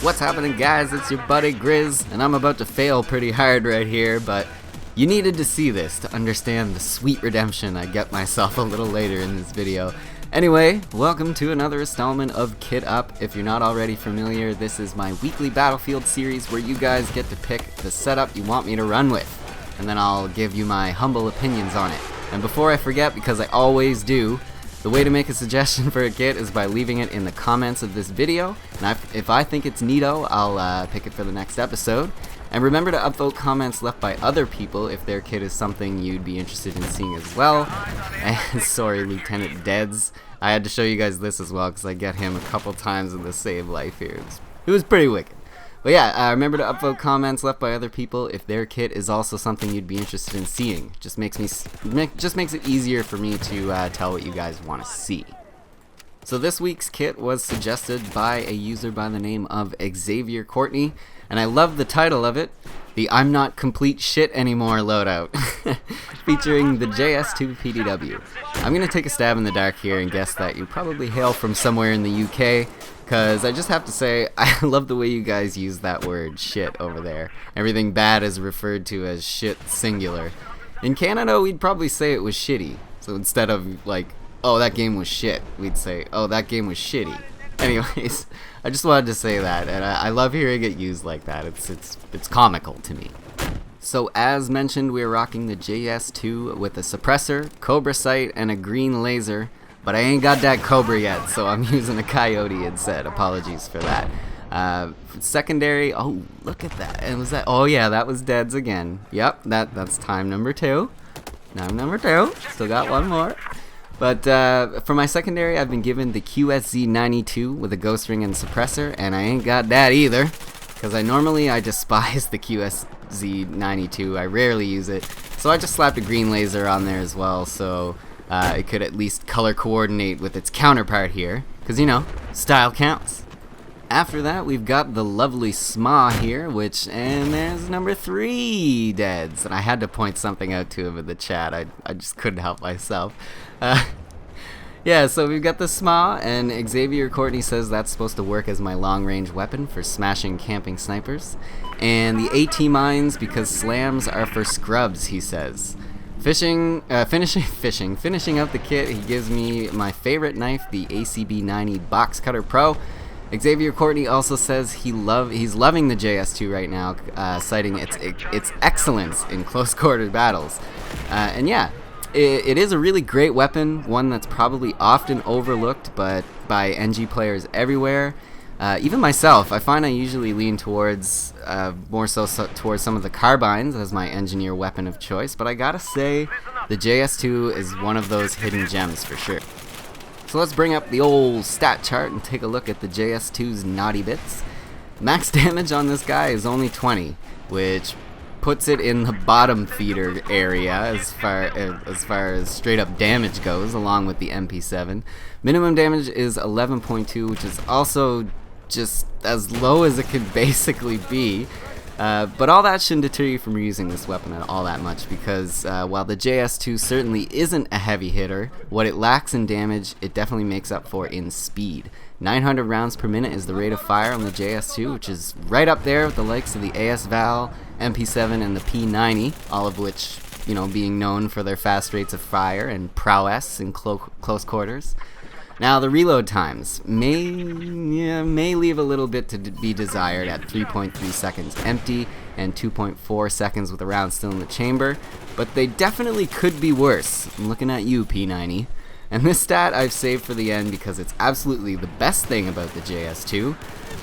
What's happening, guys? It's your buddy Griz, and I'm about to fail pretty hard right here, but you needed to see this to understand the sweet redemption I get myself a little later in this video. Anyway, welcome to another installment of Kit Up. If you're not already familiar, this is my weekly Battlefield series where you guys get to pick the setup you want me to run with, and then I'll give you my humble opinions on it. And before I forget, because I always do, the way to make a suggestion for a kit is by leaving it in the comments of this video, and if I think it's neato, I'll pick it for the next episode. And remember to upvote comments left by other people if their kit is something you'd be interested in seeing as well. And sorry, Lieutenant Deads, I had to show you guys this as well because I get him a couple times in the save life here. It was pretty wicked. But yeah, remember to upvote comments left by other people if their kit is also something you'd be interested in seeing. Just makes it easier for me to tell what you guys want to see. So this week's kit was suggested by a user by the name of Xavier Courtney, and I love the title of it, the I'm Not Complete Shit Anymore loadout, featuring the JS2 PDW. I'm going to take a stab in the dark here and guess that you probably hail from somewhere in the UK, because I just have to say, I love the way you guys use that word, shit, over there. Everything bad is referred to as shit singular. In Canada, we'd probably say it was shitty. So instead of like, oh, that game was shit, we'd say, oh, that game was shitty. Anyways, I just wanted to say that, and I love hearing it used like that. It's comical to me. So as mentioned, we're rocking the JS2 with a suppressor, Cobra sight, and a green laser. But I ain't got that Cobra yet, so I'm using a Coyote instead. Apologies for that. Secondary, oh, look at that. And was that, oh yeah, that was Deads again. Yep, that's time number 2. Time number 2. Still got one more. But for my secondary, I've been given the QSZ92 with a ghost ring and suppressor, and I ain't got that either, because I despise the QSZ92. I rarely use it, so I just slapped a green laser on there as well, so it could at least color coordinate with its counterpart here, because, you know, style counts. After that, we've got the lovely SMA here, and there's number 3 Deads, and I had to point something out to him in the chat. I just couldn't help myself. Yeah, so we've got the SMA, and Xavier Courtney says that's supposed to work as my long-range weapon for smashing camping snipers, and the AT mines because slams are for scrubs, he says. Finishing up the kit, he gives me my favorite knife, the ACB90 Box Cutter Pro. Xavier Courtney also says he's loving the JS2 right now, citing its excellence in close quarter battles. And yeah, it is a really great weapon, one that's probably often overlooked but by NG players everywhere. Even myself, I find I usually lean towards more so towards some of the carbines as my engineer weapon of choice, but I gotta say the JS2 is one of those hidden gems for sure. So let's bring up the old stat chart and take a look at the JS2's naughty bits. Max damage on this guy is only 20, which puts it in the bottom feeder area as far as straight up damage goes, along with the MP7. Minimum damage is 11.2, which is also just as low as it could basically be. But all that shouldn't deter you from using this weapon all that much, because while the JS2 certainly isn't a heavy hitter, what it lacks in damage, it definitely makes up for in speed. 900 rounds per minute is the rate of fire on the JS2, which is right up there with the likes of the AS-Val, MP7, and the P90, all of which, you know, being known for their fast rates of fire and prowess in close quarters. Now, the reload times may leave a little bit to be desired at 3.3 seconds empty and 2.4 seconds with the round still in the chamber, but they definitely could be worse. I'm looking at you, P90. And this stat I've saved for the end because it's absolutely the best thing about the JS2.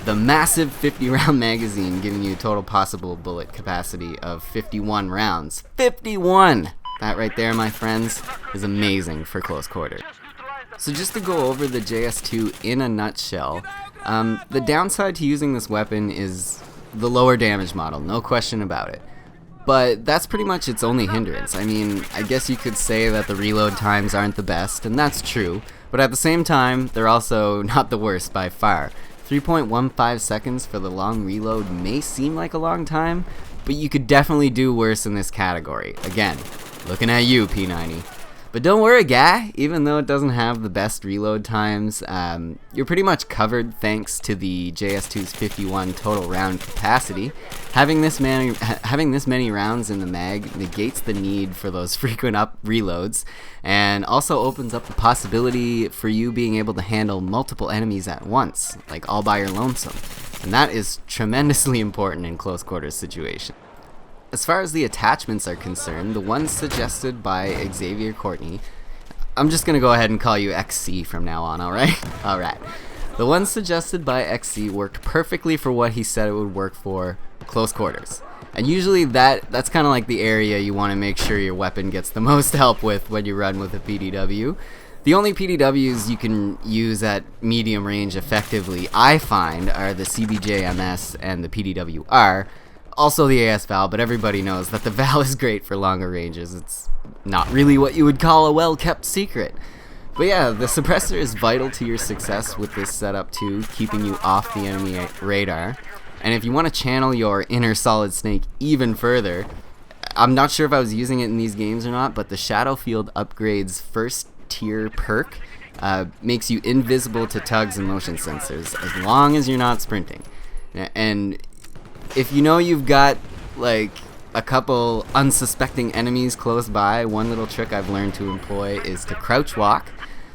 The massive 50-round magazine giving you a total possible bullet capacity of 51 rounds. 51! That right there, my friends, is amazing for close quarter. So just to go over the JS2 in a nutshell, the downside to using this weapon is the lower damage model, no question about it. But that's pretty much its only hindrance. I mean, I guess you could say that the reload times aren't the best, and that's true, but at the same time, they're also not the worst by far. 3.15 seconds for the long reload may seem like a long time, but you could definitely do worse in this category. Again, looking at you, P90. But don't worry, guy, even though it doesn't have the best reload times, you're pretty much covered thanks to the JS2's 51 total round capacity. Having this many rounds in the mag negates the need for those frequent reloads, and also opens up the possibility for you being able to handle multiple enemies at once, like all by your lonesome. And that is tremendously important in close quarters situations. As far as the attachments are concerned, the ones suggested by Xavier Courtney, I'm just going to go ahead and call you XC from now on, alright? Alright. The ones suggested by XC worked perfectly for what he said it would work for, close quarters. And usually that's kind of like the area you want to make sure your weapon gets the most help with when you run with a PDW. The only PDWs you can use at medium range effectively, I find, are the CBJ-MS and the PDW-R. Also the AS Val, but everybody knows that the Val is great for longer ranges. It's not really what you would call a well-kept secret. But yeah, the suppressor is vital to your success with this setup too, keeping you off the enemy radar. And if you want to channel your inner Solid Snake even further, I'm not sure if I was using it in these games or not, but the Shadow Field Upgrade's first tier perk makes you invisible to tugs and motion sensors as long as you're not sprinting. And if you know you've got like a couple unsuspecting enemies close by, one little trick I've learned to employ is to crouch walk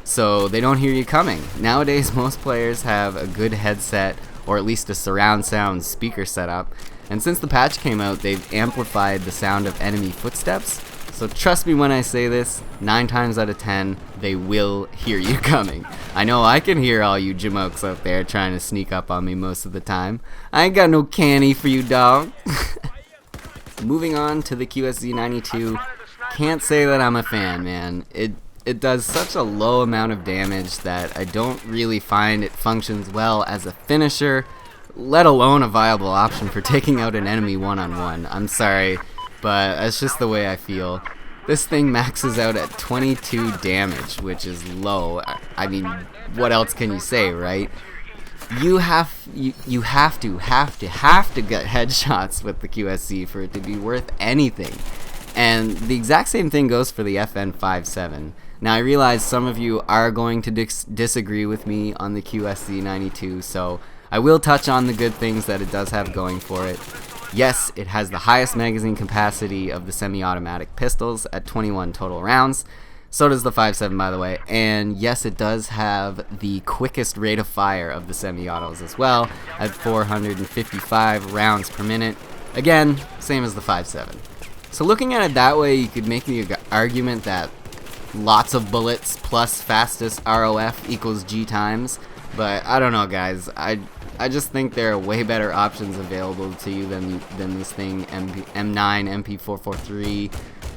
so they don't hear you coming. Nowadays most players have a good headset or at least a surround sound speaker setup, and since the patch came out they've amplified the sound of enemy footsteps. So trust me when I say this, 9 times out of 10, they will hear you coming. I know I can hear all you jamokes out there trying to sneak up on me most of the time. I ain't got no canny for you, dog. Moving on to the QSZ-92, can't say that I'm a fan, man. It does such a low amount of damage that I don't really find it functions well as a finisher, let alone a viable option for taking out an enemy one-on-one. I'm sorry, but that's just the way I feel. This thing maxes out at 22 damage, which is low. I mean, what else can you say, right? You have to get headshots with the QSC for it to be worth anything. And the exact same thing goes for the FN57. Now I realize some of you are going to disagree with me on the QSC-92, so I will touch on the good things that it does have going for it. Yes, it has the highest magazine capacity of the semi-automatic pistols at 21 total rounds. So does the 5.7, by the way. And yes, it does have the quickest rate of fire of the semi-autos as well at 455 rounds per minute. Again, same as the 5.7. So looking at it that way, you could make the argument that lots of bullets plus fastest ROF equals G times. But I don't know, guys. I just think there are way better options available to you than this thing. M9, MP443,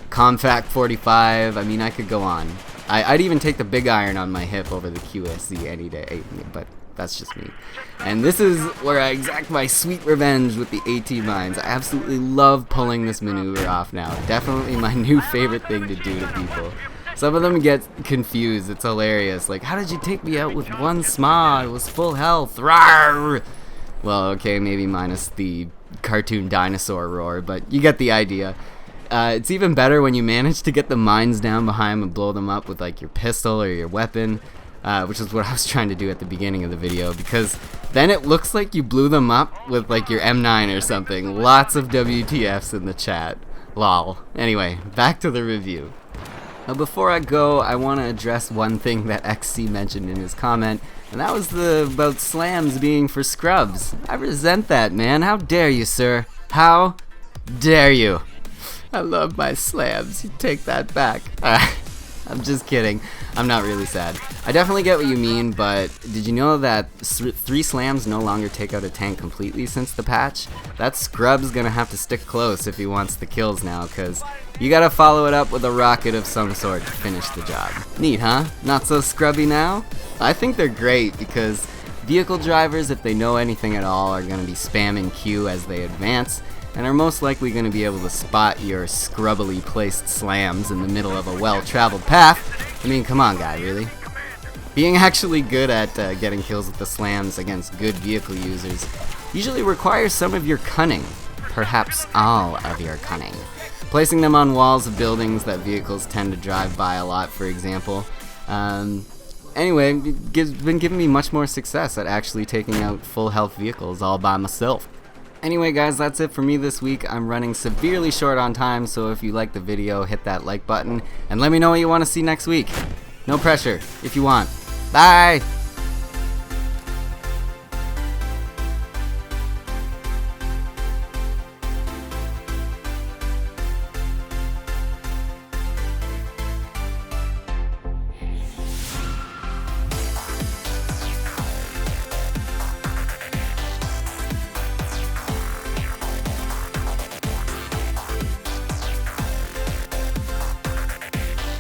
Compact 45. I mean, I could go on. I'd even take the big iron on my hip over the QSC any day, but that's just me. And this is where I exact my sweet revenge with the AT mines. I absolutely love pulling this maneuver off now. Definitely my new favorite thing to do to people. Some of them get confused. It's hilarious. Like, how did you take me out with one SMA? It was full health. Rawr! Well, okay, maybe minus the cartoon dinosaur roar, but you get the idea. It's even better when you manage to get the mines down behind them and blow them up with like your pistol or your weapon, which is what I was trying to do at the beginning of the video, because then it looks like you blew them up with like your M9 or something. Lots of WTFs in the chat. Lol. Anyway, back to the review. Now before I go, I want to address one thing that XC mentioned in his comment, and that was about slams being for scrubs. I resent that, man. How dare you, sir? How dare you? I love my slams. You take that back. I'm just kidding. I'm not really sad. I definitely get what you mean, but did you know that 3 slams no longer take out a tank completely since the patch? That scrub's gonna have to stick close if he wants the kills now, cause you gotta follow it up with a rocket of some sort to finish the job. Neat, huh? Not so scrubby now? I think they're great because vehicle drivers, if they know anything at all, are gonna be spamming Q as they advance, and are most likely going to be able to spot your scrubbily placed slams in the middle of a well-traveled path. I mean, come on, guy, really? Being actually good at getting kills with the slams against good vehicle users usually requires some of your cunning, perhaps all of your cunning. placing them on walls of buildings that vehicles tend to drive by a lot, for example. Anyway, it's been giving me much more success at actually taking out full health vehicles all by myself. Anyway guys, that's it for me this week. I'm running severely short on time, so if you like the video, hit that like button, and let me know what you want to see next week. No pressure, if you want. Bye!